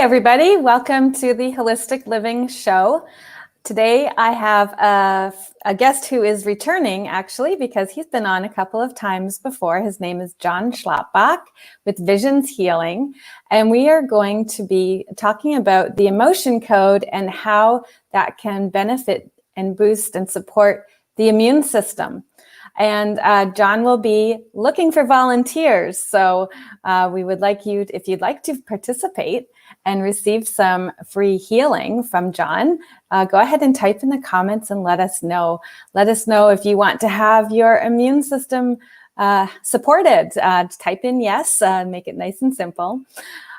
everybody. Welcome to the Holistic Living Show. Today I have a guest who is returning, actually, because he's been on a couple of times before. His name is John Schlapbach with Visions Healing. And we are going to be talking about the emotion code and how that can benefit and boost and support the immune system. And John will be looking for volunteers. So we would like you, if you'd like to participate and receive some free healing from John, go ahead and type in the comments and let us know. Let us know if you want to have your immune system supported. Type in yes, make it nice and simple.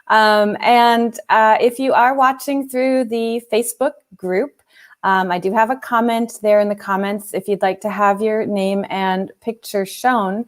And if you are watching through the Facebook group, I do have a comment there in the comments. If you'd like to have your name and picture shown,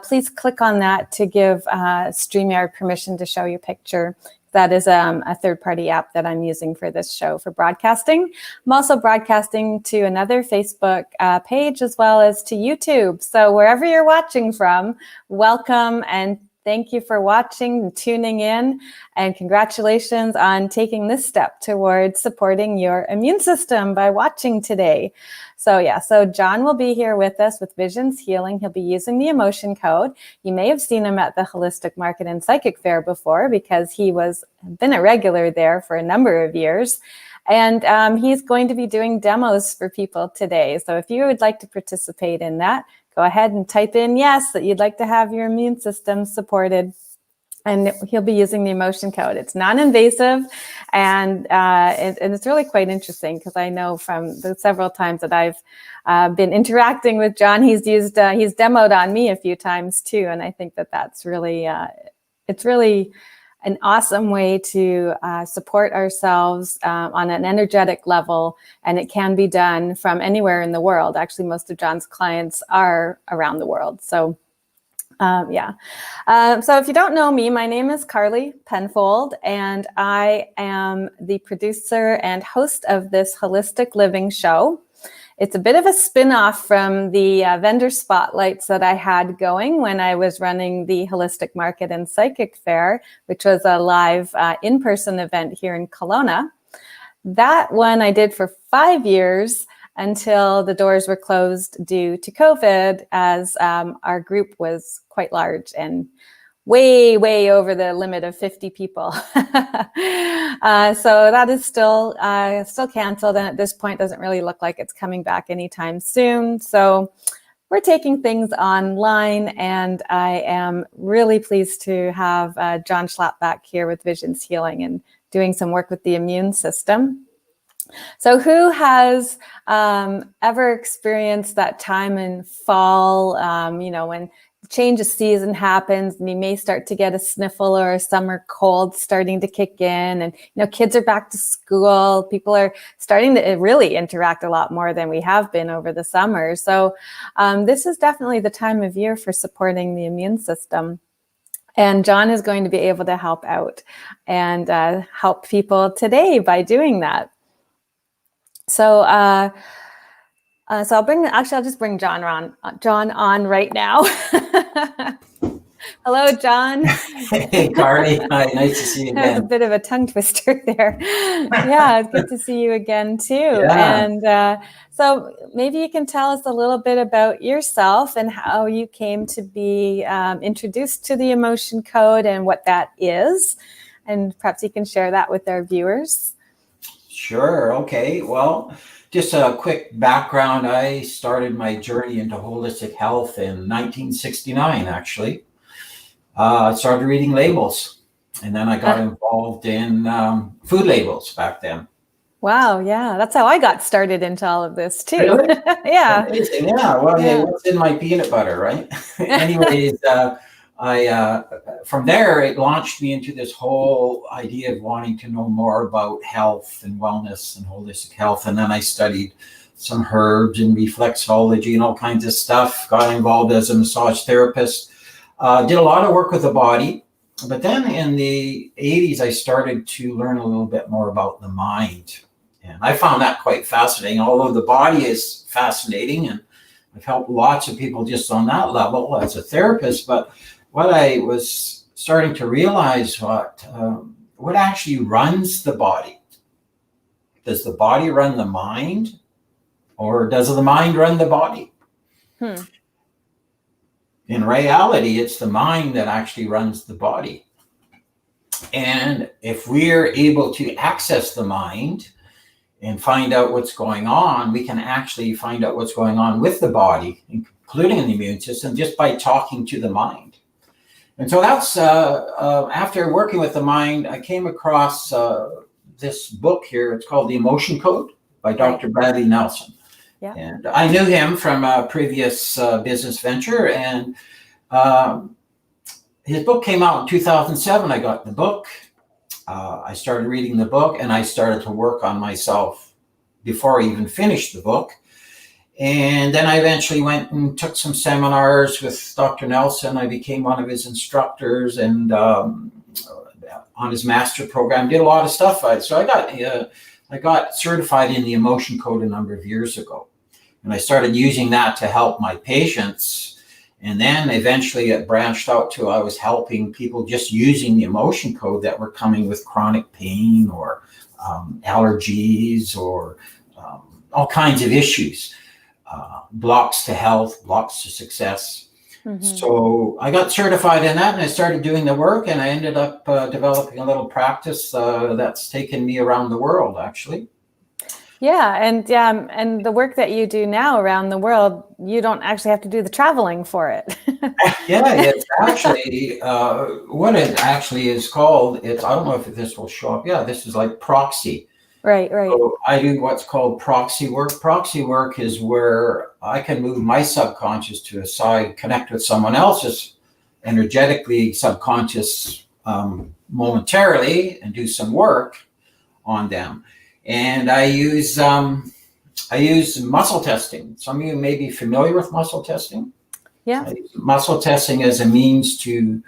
please click on that to give StreamYard permission to show your picture. That is a third-party app that I'm using for this show for broadcasting. I'm also broadcasting to another Facebook page as well as to YouTube. So wherever you're watching from, welcome and thank you for watching and tuning in, and congratulations on taking this step towards supporting your immune system by watching today. So John will be here with us with Visions Healing. He'll be using the emotion code. You may have seen him at the Holistic Market and Psychic Fair before because he been a regular there for a number of years. And he's going to be doing demos for people today. So if you would like to participate in that, go ahead and type in yes, that you'd like to have your immune system supported. And he'll be using the emotion code. It's non-invasive, and it's really quite interesting because I know from the several times that I've been interacting with John, he's demoed on me a few times too. And I think that's really, it's really an awesome way to support ourselves on an energetic level, and it can be done from anywhere in the world. Actually, most of John's clients are around the world. So, so if you don't know me, my name is Carly Penfold, and I am the producer and host of this Holistic Living Show. It's a bit of a spin-off from the vendor spotlights that I had going when I was running the Holistic Market and Psychic Fair, which was a live in-person event here in Kelowna. That one I did for 5 years until the doors were closed due to COVID, as our group was quite large and way over the limit of 50 people. So that is still canceled, and at this point doesn't really look like it's coming back anytime soon. So we're taking things online, and I am really pleased to have John Schlapbach here with Visions Healing and doing some work with the immune system. So who has ever experienced that time in fall, when change of season happens and you may start to get a sniffle or a summer cold starting to kick in, and kids are back to school, people are starting to really interact a lot more than we have been over the summer. So this is definitely the time of year for supporting the immune system. And John is going to be able to help out and help people today by doing that. So I'll just bring John on right now. Hello, John. Hey, Carly. Hi, nice to see you again. That was a bit of a tongue twister there. Yeah, it's good to see you again too. Yeah. And so maybe you can tell us a little bit about yourself and how you came to be introduced to the emotion code and what that is. And perhaps you can share that with our viewers. Sure. Okay. Well, just a quick background. I started my journey into holistic health in 1969, actually. I started reading labels, and then I got involved in food labels back then. Wow. Yeah. That's how I got started into all of this too. Really? Yeah. Amazing. Yeah. Well, hey, what's in my peanut butter, right? Anyways, from there, it launched me into this whole idea of wanting to know more about health and wellness and holistic health. And then I studied some herbs and reflexology and all kinds of stuff, got involved as a massage therapist, did a lot of work with the body. But then in the 80s, I started to learn a little bit more about the mind. And I found that quite fascinating, although the body is fascinating. And I've helped lots of people just on that level as a therapist. But what I was starting to realize what actually runs the body? Does the body run the mind, or does the mind run the body? In reality, it's the mind that actually runs the body. And if we're able to access the mind and find out what's going on, we can actually find out what's going on with the body, including the immune system, just by talking to the mind. And so that's, after working with the mind, I came across this book here. It's called The Emotion Code by Dr. Bradley Nelson. Yeah. And I knew him from a previous business venture, and his book came out in 2007. I got the book. I started reading the book, and I started to work on myself before I even finished the book. And then I eventually went and took some seminars with Dr. Nelson. I became one of his instructors, and on his master program, did a lot of stuff. So I got certified in the Emotion Code a number of years ago. And I started using that to help my patients. And then eventually it branched out to I was helping people just using the Emotion Code that were coming with chronic pain or allergies or all kinds of issues, blocks to health, blocks to success. Mm-hmm. So I got certified in that, and I started doing the work, and I ended up developing a little practice that's taken me around the world, actually. Yeah, and the work that you do now around the world, you don't actually have to do the traveling for it. Yeah, it's actually what it actually is called. I don't know if this will show up. Yeah, this is like proxy. Right. So I do what's called proxy work. Proxy work is where I can move my subconscious to a side, connect with someone else's energetically subconscious momentarily, and do some work on them. And I use muscle testing. Some of you may be familiar with muscle testing. Yeah. I use muscle testing as a means to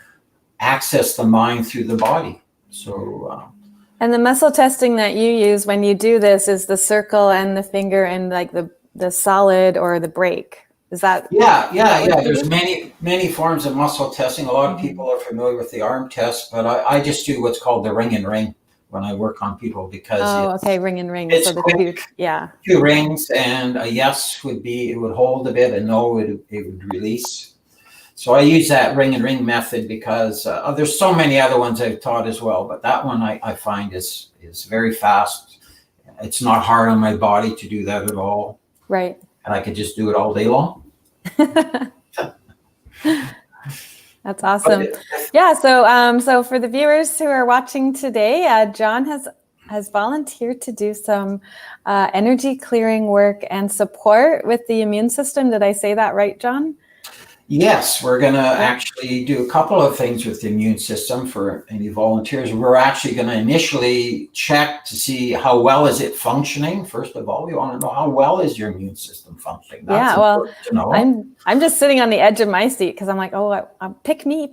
access the mind through the body. So. And the muscle testing that you use when you do this is the circle and the finger and like the solid or the break. Is that? Yeah. There's many forms of muscle testing. A lot of people are familiar with the arm test, but I just do what's called the ring and ring when I work on people because ring and ring. It's so quick, 2 rings, and a yes would be it would hold a bit, and no it would release. So I use that ring and ring method because there's so many other ones I've taught as well, but that one I find is very fast. It's not hard on my body to do that at all. Right. And I could just do it all day long. That's awesome. Yeah. So for the viewers who are watching today, John has volunteered to do some energy clearing work and support with the immune system. Did I say that right, John? Yes, we're going to actually do a couple of things with the immune system for any volunteers. We're actually going to initially check to see how well is it functioning. First of all, we want to know how well is your immune system functioning. That's important to know. I'm just sitting on the edge of my seat because I'm like, pick me.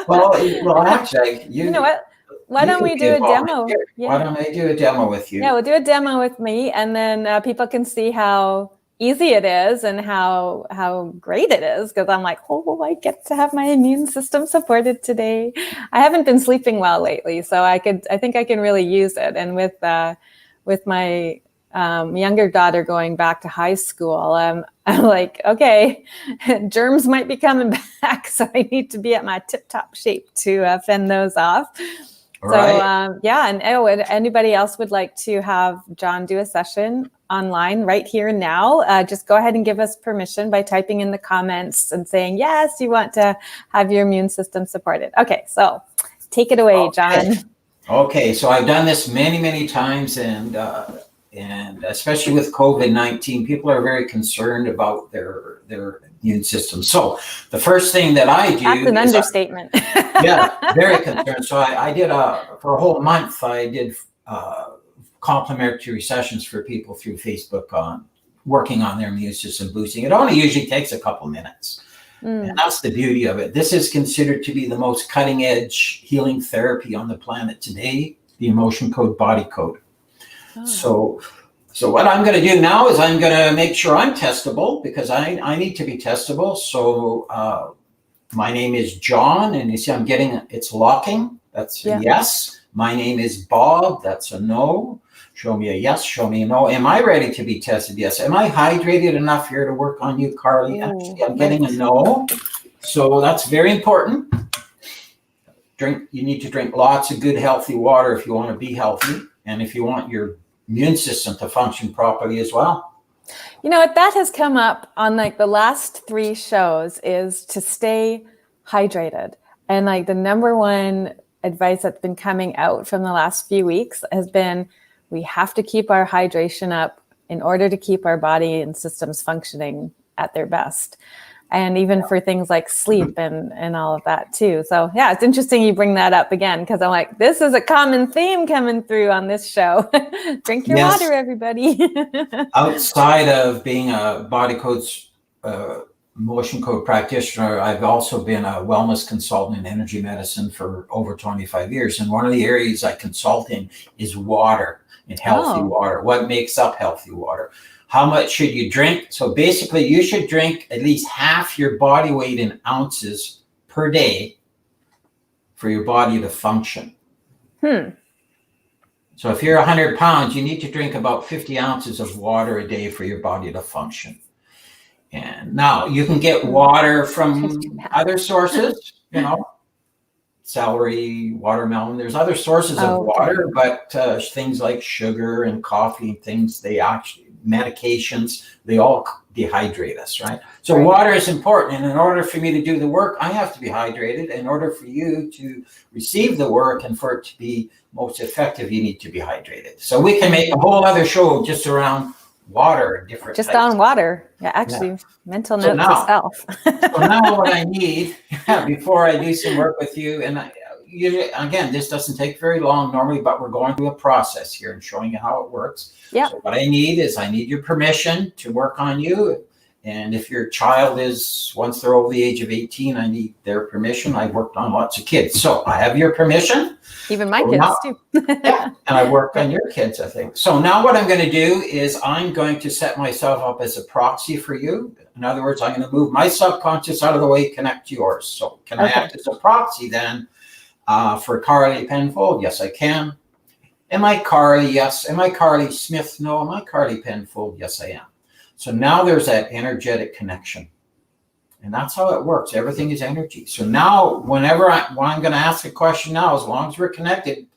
well, actually, you know what? Why don't we do a demo? Yeah. Why don't I do a demo with you? Yeah, we'll do a demo with me, and then people can see how easy it is and how great it is, because I'm like, I get to have my immune system supported today. I haven't been sleeping well lately, so I think I can really use it. And with my younger daughter going back to high school, I'm like, okay, germs might be coming back, so I need to be at my tip-top shape to fend those off. Right. So and anybody else would like to have John do a session online right here and now, just go ahead and give us permission by typing in the comments and saying, yes, you want to have your immune system supported. Okay, so take it away, John. Okay, so I've done this many times, and especially with COVID-19, people are very concerned about their immune system. So the first thing that I do— That's an understatement. Very concerned. So I did for a whole month, I did complimentary sessions for people through Facebook on working on their immune system boosting. It only usually takes a couple minutes. And that's the beauty of it. This is considered to be the most cutting edge healing therapy on the planet today, the Emotion Code Body Code. So what I'm going to do now is I'm going to make sure I'm testable, because I need to be testable. So My name is John, and you see I'm getting, it's locking. That's a yes. My name is Bob. That's a no. Show me a yes, show me a no. Am I ready to be tested? Yes. Am I hydrated enough here to work on you, Carly? Actually, I'm getting a no. So that's very important. You need to drink lots of good, healthy water if you want to be healthy, and if you want your immune system to function properly as well. You know what, that has come up on like the last 3 shows, is to stay hydrated. And like the number one advice that's been coming out from the last few weeks has been, we have to keep our hydration up in order to keep our body and systems functioning at their best. And even for things like sleep and all of that too. So yeah, it's interesting you bring that up again, because I'm like, this is a common theme coming through on this show. Drink your water, everybody. Outside of being a body coach, motion code practitioner, I've also been a wellness consultant in energy medicine for over 25 years. And one of the areas I consult in is water, and healthy water. What makes up healthy water? How much should you drink? So basically, you should drink at least half your body weight in ounces per day for your body to function. So if you're 100 pounds, you need to drink about 50 ounces of water a day for your body to function. And now you can get water from other sources, you know, celery, watermelon. There's other sources of water, but things like sugar and coffee and things, they actually, medications, they all dehydrate us, right? So water is important. And in order for me to do the work, I have to be hydrated. In order for you to receive the work and for it to be most effective, you need to be hydrated. So we can make a whole other show just around water and different just types. on water. Yeah, actually, mental note to self. So now what I need, before I do some work with you, and again, this doesn't take very long normally, but we're going through a process here and showing you how it works. Yeah. So what I need is your permission to work on you. And if your child is, once they're over the age of 18, I need their permission. I've worked on lots of kids. So I have your permission. Even my kids too. And I work on your kids, I think. So now what I'm going to do is I'm going to set myself up as a proxy for you. In other words, I'm going to move my subconscious out of the way, connect to yours. So can I act as a proxy then for Carly Penfold? Yes, I can. Am I Carly? Yes. Am I Carly Smith? No. Am I Carly Penfold? Yes, I am. So now there's that energetic connection. And that's how it works. Everything is energy. So now when I'm going to ask a question now, as long as we're connected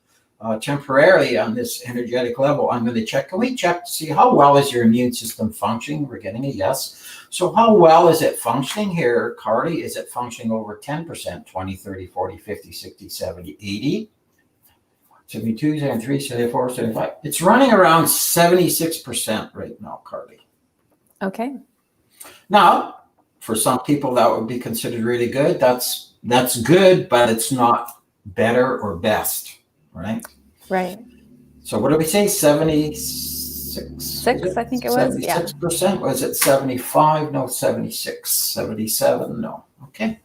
temporarily on this energetic level, I'm going to check. Can we check to see how well is your immune system functioning? We're getting a yes. So how well is it functioning here, Carly? Is it functioning over 10%, 20, 30, 40, 50, 60, 70, 80? 72, 73, 74, 75. It's running around 76% right now, Carly. Okay. Now, for some people, that would be considered really good. That's good, but it's not better or best, right? Right. So what did we say? 76? 6, I think it was. 76%? Was it 75? No, 76. 77? No. Okay.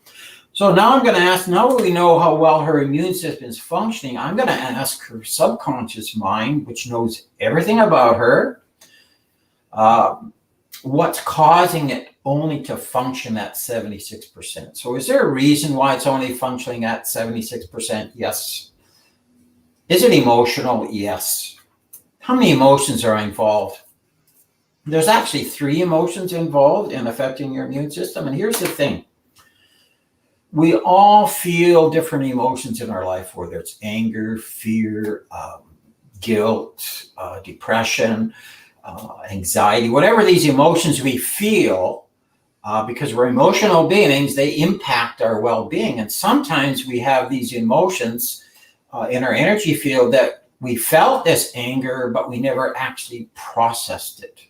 So now I'm going to ask, now that we know how well her immune system is functioning, I'm going to ask her subconscious mind, which knows everything about her, what's causing it only to function at 76%. So is there a reason why it's only functioning at 76%? Yes. Is it emotional? Yes. How many emotions are involved? There's actually 3 emotions involved in affecting your immune system. And here's the thing. We all feel different emotions in our life, whether it's anger, fear, guilt, depression, anxiety, whatever these emotions we feel, because we're emotional beings, they impact our well-being. And sometimes we have these emotions in our energy field that we felt this anger, but we never actually processed it.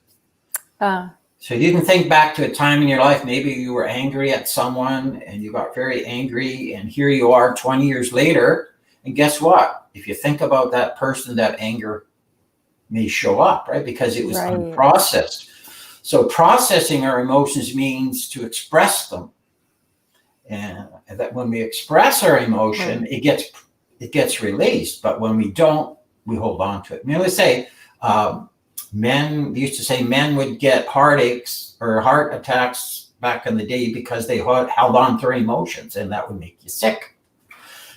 So you can think back to a time in your life, maybe you were angry at someone and you got very angry, and here you are 20 years later. And guess what? If you think about that person, that anger may show up, right? Because it was unprocessed. So processing our emotions means to express them. And that when we express our emotion, it gets released. But when we don't, we hold on to it. I mean, let's say men used to say men would get heartaches or heart attacks back in the day because they held on to their emotions, and that would make you sick.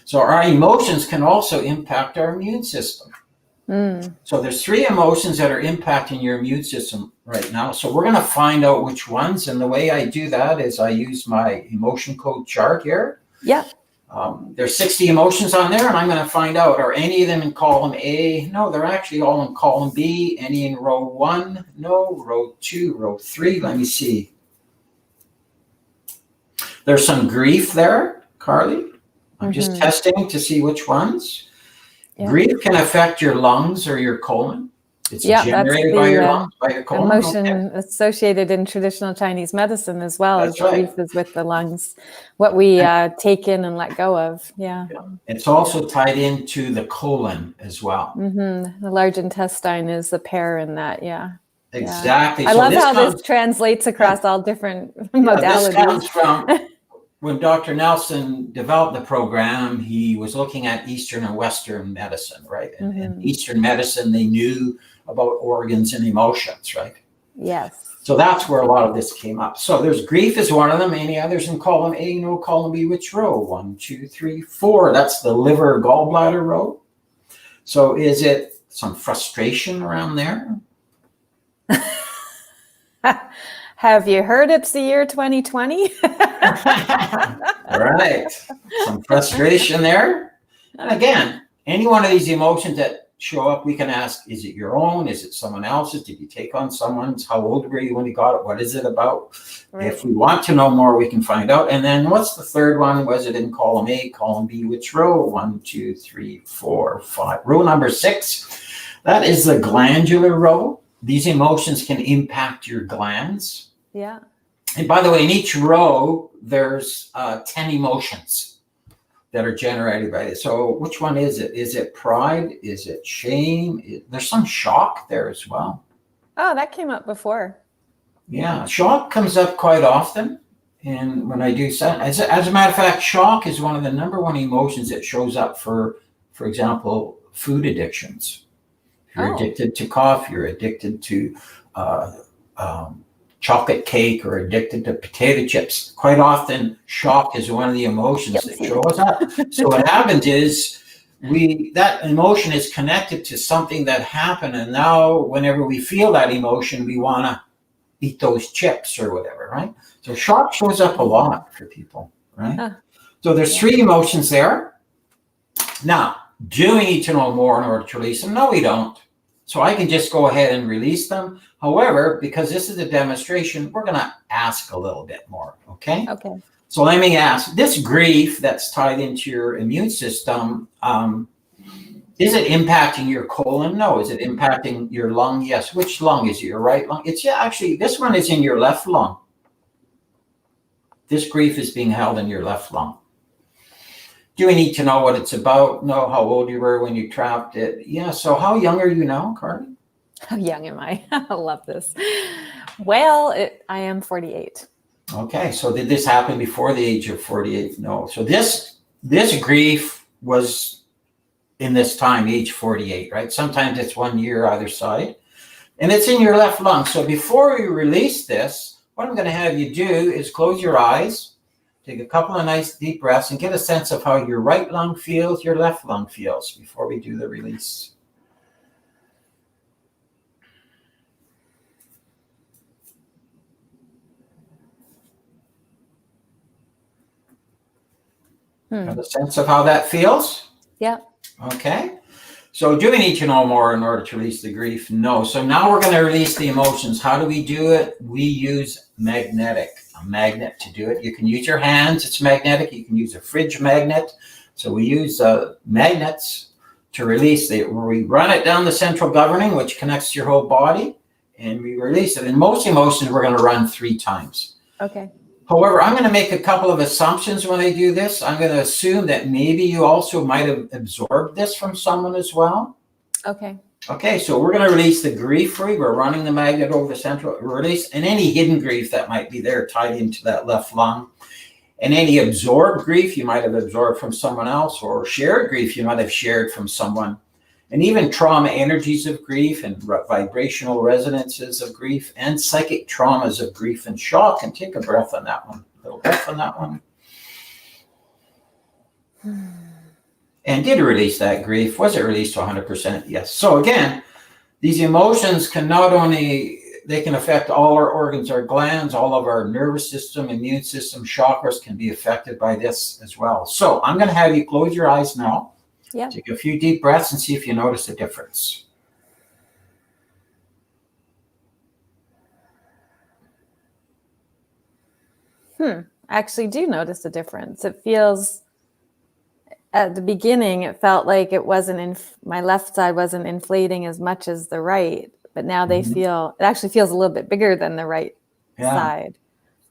So our emotions can also impact our immune system. So there's 3 emotions that are impacting your immune system right now. So we're going to find out which ones. And the way I do that is I use my emotion code chart here. Yeah. There's 60 emotions on there, and I'm going to find out, are any of them in column A? No, they're actually all in column B. Any in row 1? No. Row 2, row 3. Let me see. There's some grief there, Carly. I'm just testing to see which ones. Yeah. Grief can affect your lungs or your colon. It's generated by your lungs, by your colon. Emotion associated in traditional Chinese medicine as well. That's right. Grief is with the lungs, what we take in and let go of. Yeah. It's also tied into the colon as well. The large intestine is the pair in that. Yeah. Exactly. I love how this translates across all different modalities. This comes from when Dr. Nelson developed the program, he was looking at Eastern and Western medicine, right? And in Eastern medicine, they knew about organs and emotions, right? Yes. So that's where a lot of this came up. So there's grief is one of them. Any others in column A? No. Column B, which row? 1, 2, 3, 4. That's the liver gallbladder row. So is it some frustration around there? Have you heard it's the year 2020? All right. Some frustration there. And again, any one of these emotions that show up, we can ask, is it your own? Is it someone else's? Did you take on someone's? How old were you when you got it? What is it about? Right. If we want to know more, we can find out. And then what's the third one? Was it in column A, column B? Which row? 1, 2, 3, 4, 5. Row number 6. That is the glandular row. These emotions can impact your glands. Yeah. And by the way, in each row, there's 10 emotions that are generated by it. So which one is it? Is it pride? Is it shame? There's some shock there as well. Oh, that came up before. Yeah, shock comes up quite often. And when I do, as a matter of fact, shock is one of the number 1 emotions that shows up for example, food addictions. If you're addicted to coffee, you're addicted to chocolate cake, or addicted to potato chips. Quite often, shock is one of the emotions that shows up. So what happens is that emotion is connected to something that happened, and now whenever we feel that emotion, we want to eat those chips or whatever, right? So shock shows up a lot for people, right? So there's 3 emotions there. Now, do we need to know more in order to release them? No, we don't. So I can just go ahead and release them. However, because this is a demonstration, we're going to ask a little bit more, okay? Okay. So let me ask, this grief that's tied into your immune system, is it impacting your colon? No. Is it impacting your lung? Yes. Which lung is it? Your right lung? It's actually, this one is in your left lung. This grief is being held in your left lung. Do we need to know what it's about? No. How old you were when you trapped it? Yeah. So how young are you now, Carly? How young am I? I love this. Well, I am 48. Okay. So did this happen before the age of 48? No. So this grief was in this time, age 48, right? Sometimes it's 1 year either side. And it's in your left lung. So before we release this, what I'm going to have you do is close your eyes. Take a couple of nice deep breaths and get a sense of how your right lung feels, your left lung feels before we do the release. Have a sense of how that feels? Yeah. Okay. So do we need to know more in order to release the grief? No. So now we're going to release the emotions. How do we do it? We use a magnet to do it. You can use your hands. It's magnetic. You can use a fridge magnet. So we use magnets to release it. We run it down the central governing, which connects your whole body, and we release it. And most emotions we're going to run 3 times. Okay. However, I'm going to make a couple of assumptions when I do this. I'm going to assume that maybe you also might have absorbed this from someone as well. Okay. Okay, so we're going to release the grief free. We're running the magnet over the central release, and any hidden grief that might be there tied into that left lung. And any absorbed grief you might have absorbed from someone else, or shared grief you might have shared from someone. and even trauma energies of grief and vibrational resonances of grief and psychic traumas of grief and shock. And take a breath on that one, a little breath on that one. And did it release that grief? Was it released to 100%? Yes. So again, these emotions can not only, they can affect all our organs, our glands, all of our nervous system, immune system, chakras can be affected by this as well. So I'm going to have you close your eyes now. Yeah. Take a few deep breaths and see if you notice a difference. I actually do notice a difference. It feels, at the beginning, it felt like it wasn't, my left side wasn't inflating as much as the right, but now they feel, it actually feels a little bit bigger than the right side.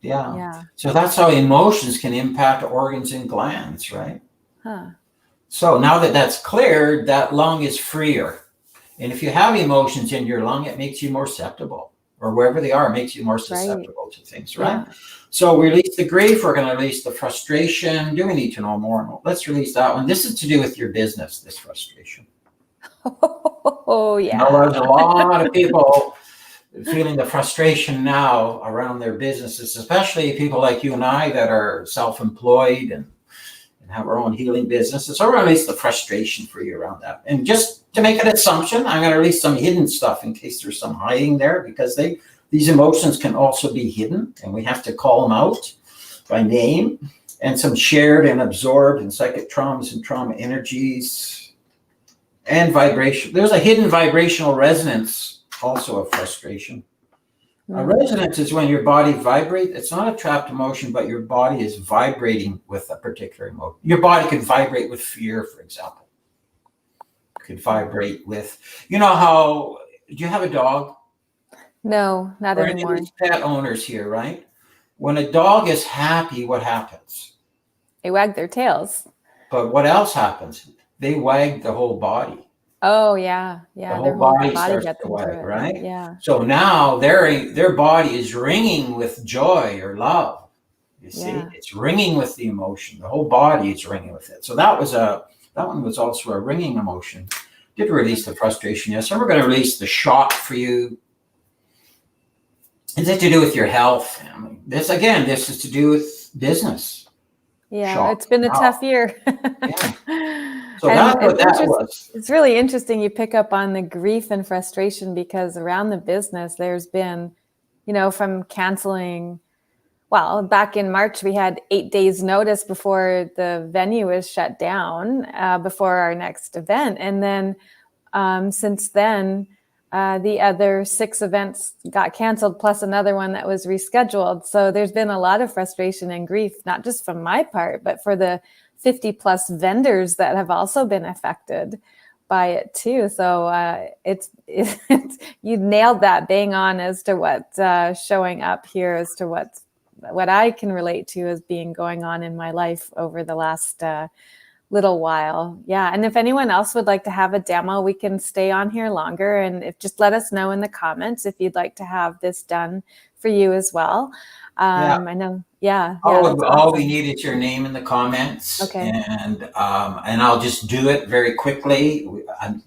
Yeah. So that's how emotions can impact organs and glands, right? So now that that's cleared, that lung is freer. And if you have emotions in your lung, it makes you more susceptible, or wherever they are, it makes you more susceptible to things, right? Yeah. So we release the grief, we're going to release the frustration. Do we need to know more? Let's release that one. This is to do with your business, this frustration. Oh, yeah. You know, there's a lot of people feeling the frustration now around their businesses, especially people like you and I that are self-employed and have our own healing businesses. So we're going to release the frustration for you around that. And just to make an assumption, I'm going to release some hidden stuff in case there's some hiding there, because these emotions can also be hidden, and we have to call them out by name, and some shared and absorbed and psychic traumas and trauma energies and vibration. There's a hidden vibrational resonance also of frustration. A resonance is when your body vibrates. It's not a trapped emotion, but your body is vibrating with a particular emotion. Your body could vibrate with fear, for example. Could vibrate with, you know how, do you have a dog? No, not anymore. Pet owners here, right? When a dog is happy, what happens? They wag their tails. But what else happens? They wag the whole body. Oh, yeah. The whole body starts to wag, right? Yeah. So now their body is ringing with joy or love. You see, it's ringing with the emotion. The whole body is ringing with it. So that one was also a ringing emotion. Did release the frustration, yes. And we're going to release the shock for you. Is it to do with your health? This is to do with business. Yeah, shock. It's been a tough year. So that's what that was. It's really interesting you pick up on the grief and frustration, because around the business, there's been, from canceling. Well, back in March, we had 8 days notice before the venue was shut down, before our next event. And then since then, the other 6 events got canceled, plus another one that was rescheduled. So there's been a lot of frustration and grief, not just from my part, but for the 50 plus vendors that have also been affected by it too. So it's you nailed that bang on as to what's showing up here, as to what I can relate to as being going on in my life over the last little while. Yeah. And if anyone else would like to have a demo, we can stay on here longer. And just let us know in the comments if you'd like to have this done for you as well. I know. Yeah. All we need is your name in the comments. Okay. And I'll just do it very quickly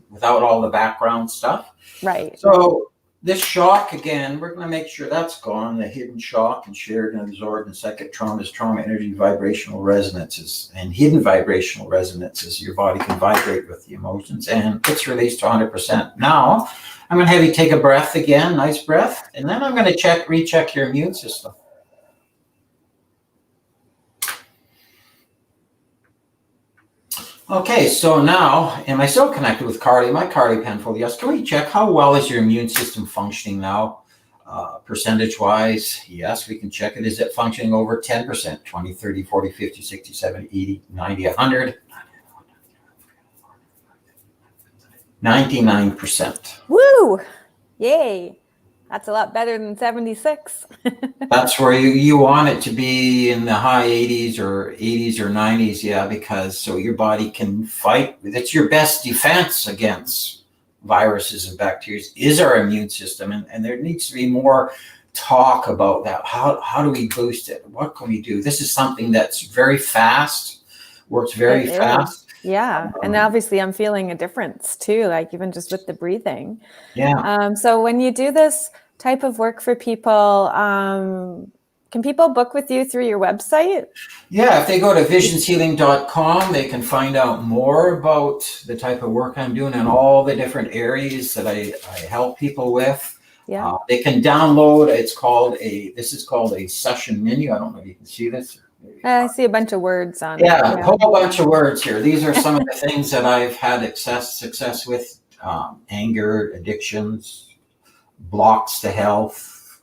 without all the background stuff. Right. So this shock, again, we're going to make sure that's gone. The hidden shock and shared and absorbed and psychic traumas, trauma energy, vibrational resonances, and hidden vibrational resonances. Your body can vibrate with the emotions, and it's released to 100%. Now, I'm going to have you take a breath again, nice breath, and then I'm going to recheck your immune system. Okay, so now, am I still connected with Carly? My Carly Penfold, yes. Can we check how well is your immune system functioning now? Percentage-wise, yes, we can check it. Is it functioning over 10%? 20, 30, 40, 50, 60, 70, 80, 90, 100? 99%. Woo! Yay! That's a lot better than 76. That's where you want it to be, in the high 80s or 90s, yeah, because so your body can fight. It's your best defense against viruses and bacteria is our immune system, and there needs to be more talk about that. How do we boost it? What can we do? This is something that's very fast, works very fast. Yeah. And obviously I'm feeling a difference too, like even just with the breathing. Yeah. So when you do this type of work for people, can people book with you through your website? Yeah, if they go to visionshealing.com, they can find out more about the type of work I'm doing and all the different areas that I help people with. Yeah. They can download, this is called a session menu. I don't know if you can see this. I see a bunch of words on it. Yeah, a whole bunch of words here. These are some of the things that I've had success with: anger, addictions, blocks to health,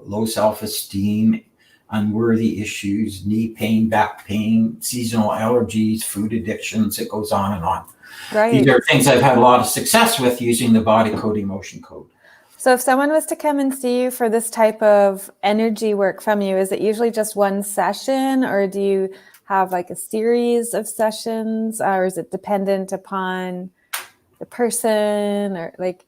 low self-esteem, unworthy issues, knee pain, back pain, seasonal allergies, food addictions. It goes on and on. Right. These are things I've had a lot of success with using the body code, emotion code. So if someone was to come and see you for this type of energy work from you, is it usually just one session, or do you have like a series of sessions, or is it dependent upon the person, or like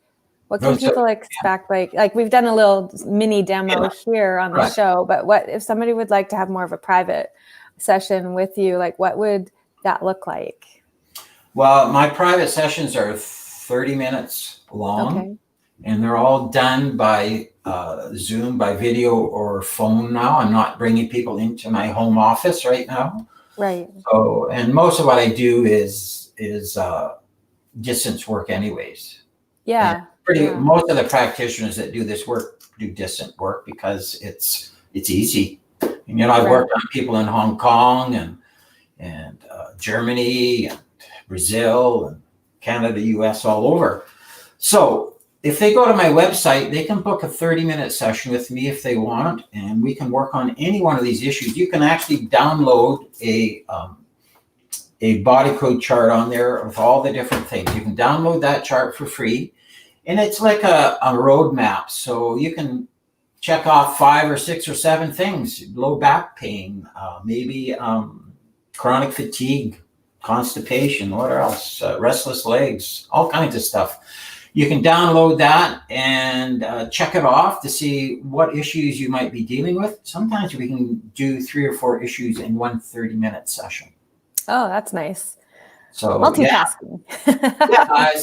what can people expect? Like we've done a little mini demo here on the show, but what if somebody would like to have more of a private session with you? Like what would that look like? Well, my private sessions are 30 minutes long. Okay. And they're all done by Zoom, by video or phone now. I'm not bringing people into my home office right now. Right. So, and most of what I do is distance work anyways. Yeah. Most of the practitioners that do this work do distant work because it's easy. And, I've worked on people in Hong Kong and Germany and Brazil and Canada, US, all over. So if they go to my website, they can book a 30-minute session with me if they want, and we can work on any one of these issues. You can actually download a body code chart on there with all the different things. You can download that chart for free, and it's like a roadmap. So you can check off 5 or 6 or 7 things: low back pain, maybe chronic fatigue, constipation, what else? Restless legs, all kinds of stuff. You can download that and check it off to see what issues you might be dealing with. Sometimes we can do 3 or 4 issues in one 30-minute session. Oh, that's nice. So multitasking.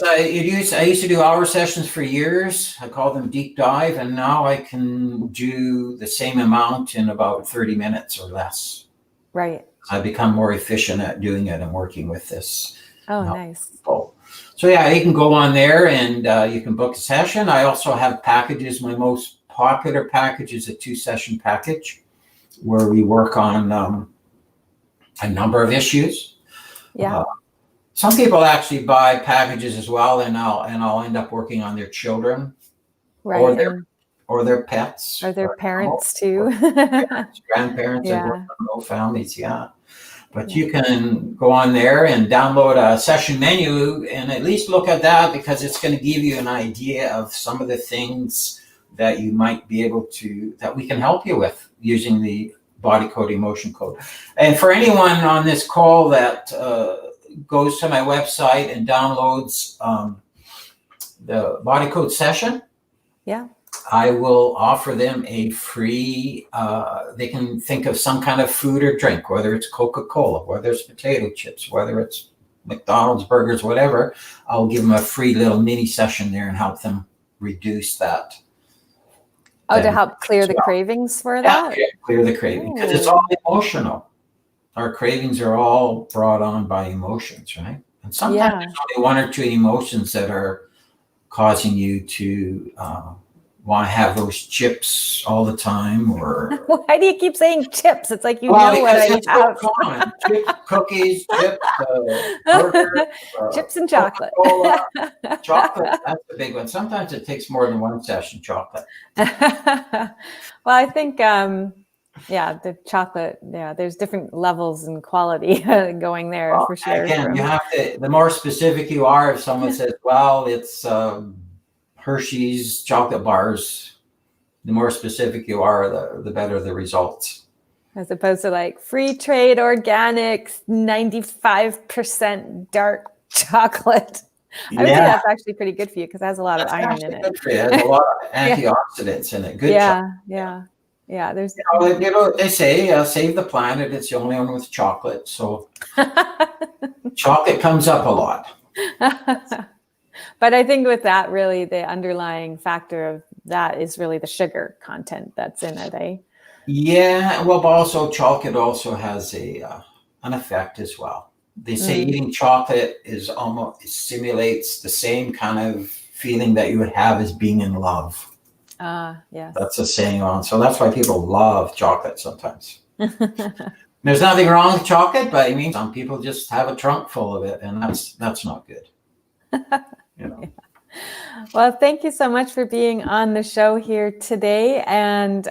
I used to do hour sessions for years. I call them deep dive, and now I can do the same amount in about 30 minutes or less. Right. I've become more efficient at doing it and working with this. Oh, nice. So yeah, you can go on there and you can book a session. I also have packages. My most popular package is a 2-session package where we work on a number of issues. Yeah. Some people actually buy packages as well, and I'll end up working on their children, right, or their pets, or their parents too, grandparents, and whole families. Yeah. But you can go on there and download a session menu and at least look at that, because it's going to give you an idea of some of the things that you might be able to, that we can help you with using the body code, emotion code. And for anyone on this call that goes to my website and downloads the body code session, I will offer them a free, they can think of some kind of food or drink, whether it's Coca-Cola, whether it's potato chips, whether it's McDonald's, burgers, whatever. I'll give them a free little mini session there and help them reduce that. Oh, to help clear the cravings for that? Yeah, clear the craving, because it's all emotional. Our cravings are all brought on by emotions, right? And sometimes there's only 1 or 2 emotions that are causing you to want to have those chips all the time, or why do you keep saying chips? It's like know what I have. Chips, cookies, chips, burger, chips and chocolate. Chocolate, that's the big one. Sometimes it takes more than 1 session, chocolate. Well, I think the chocolate, there's different levels and quality going there for sure. Again, you have to, the more specific you are, if someone says, well, it's Hershey's chocolate bars, the more specific you are, the better the results. As opposed to like free trade organic 95% dark chocolate. I would say that's actually pretty good for you because it has a lot of iron in it. Good for you. It has a lot of antioxidants in it. Good chocolate. Yeah. Yeah, there's. They say save the planet. It's the only one with chocolate. So chocolate comes up a lot. But I think with that, really, the underlying factor of that is really the sugar content that's in it, eh? Yeah, well, but also chocolate also has an effect as well. They say eating chocolate is almost, it simulates the same kind of feeling that you would have as being in love. Yes. That's a saying on. So that's why people love chocolate sometimes. There's nothing wrong with chocolate, but I mean, some people just have a trunk full of it, and that's not good. You know. Yeah. Well, thank you so much for being on the show here today. And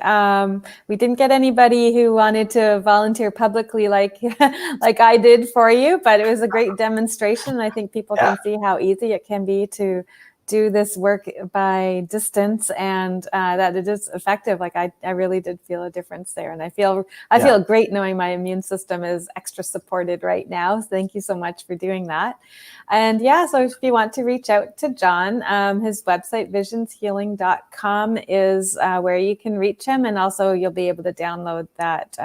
we didn't get anybody who wanted to volunteer publicly like I did for you, but it was a great demonstration. I think people can see how easy it can be to do this work by distance, and that it is effective. Like I really did feel a difference there, and I feel great knowing my immune system is extra supported right now. So thank you so much for doing that. And so if you want to reach out to John, his website visionshealing.com is where you can reach him, and also you'll be able to download that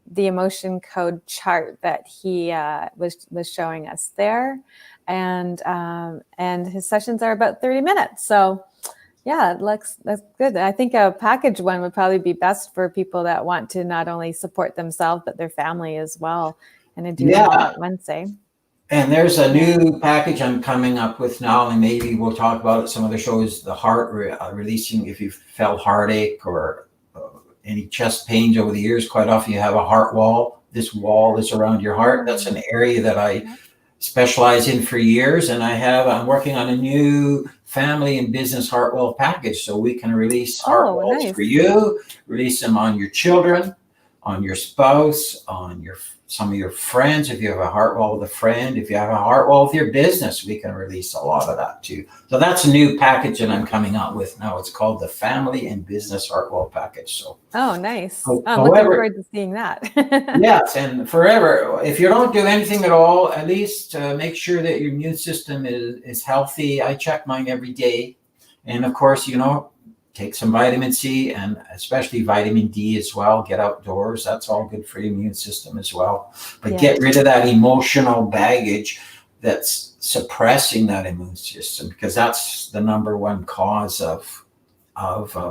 the emotion code chart that he was showing us there. And his sessions are about 30 minutes. So that's good. I think a package one would probably be best for people that want to not only support themselves, but their family as well. And do it all at Wednesday. And there's a new package I'm coming up with now, and maybe we'll talk about it. Some other shows, the heart releasing, if you felt heartache or any chest pains over the years, quite often you have a heart wall. This wall is around your heart. That's an area that I specialize in for years, and I'm working on a new family and business heart wall package, so we can release heart walls for you, release them on your children, on your spouse, on some of your friends. If you have a heart wall with a friend, if you have a heart wall with your business, we can release a lot of that too. So that's a new package that I'm coming out with now. It's called the Family and Business Heart Wall Package. So nice. I'm looking forward to seeing that. Yes, and forever, if you don't do anything at all, at least make sure that your immune system is healthy. I check mine every day, and of course, take some vitamin C, and especially vitamin D as well. Get outdoors. That's all good for your immune system as well. But get rid of that emotional baggage that's suppressing that immune system, because that's the number one cause of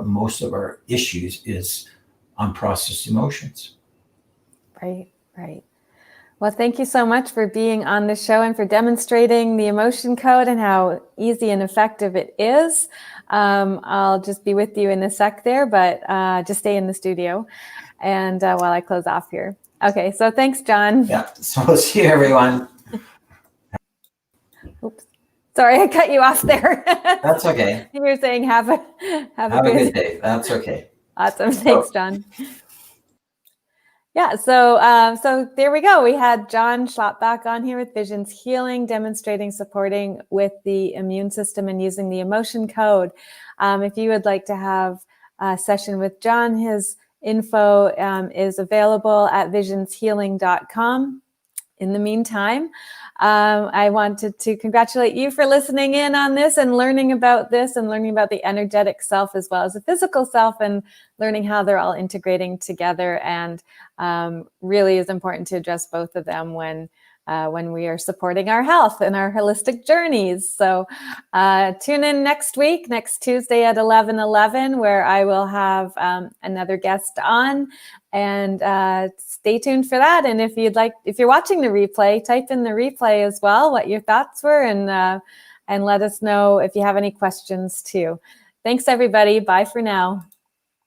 most of our issues is unprocessed emotions. Right. Well, thank you so much for being on the show and for demonstrating the emotion code and how easy and effective it is. I'll just be with you in a sec there, but just stay in the studio and while I close off here. Okay, so thanks, John. Yeah, so see you, everyone. Oops. Sorry, I cut you off there. That's okay. You were saying have a good day. That's okay. Awesome. Thanks, John. Yeah, so there we go. We had John Schlapbach on here with Visions Healing, demonstrating supporting with the immune system and using the emotion code. If you would like to have a session with John, his info is available at visionshealing.com. In the meantime, I wanted to congratulate you for listening in on this and learning about this and learning about the energetic self as well as the physical self and learning how they're all integrating together. And really is important to address both of them when we are supporting our health and our holistic journeys. So tune in next week, next Tuesday at 11:11, where I will have another guest on, and stay tuned for that. And if you're watching the replay, type in the replay as well what your thoughts were, and let us know if you have any questions too. Thanks, everybody. Bye for now.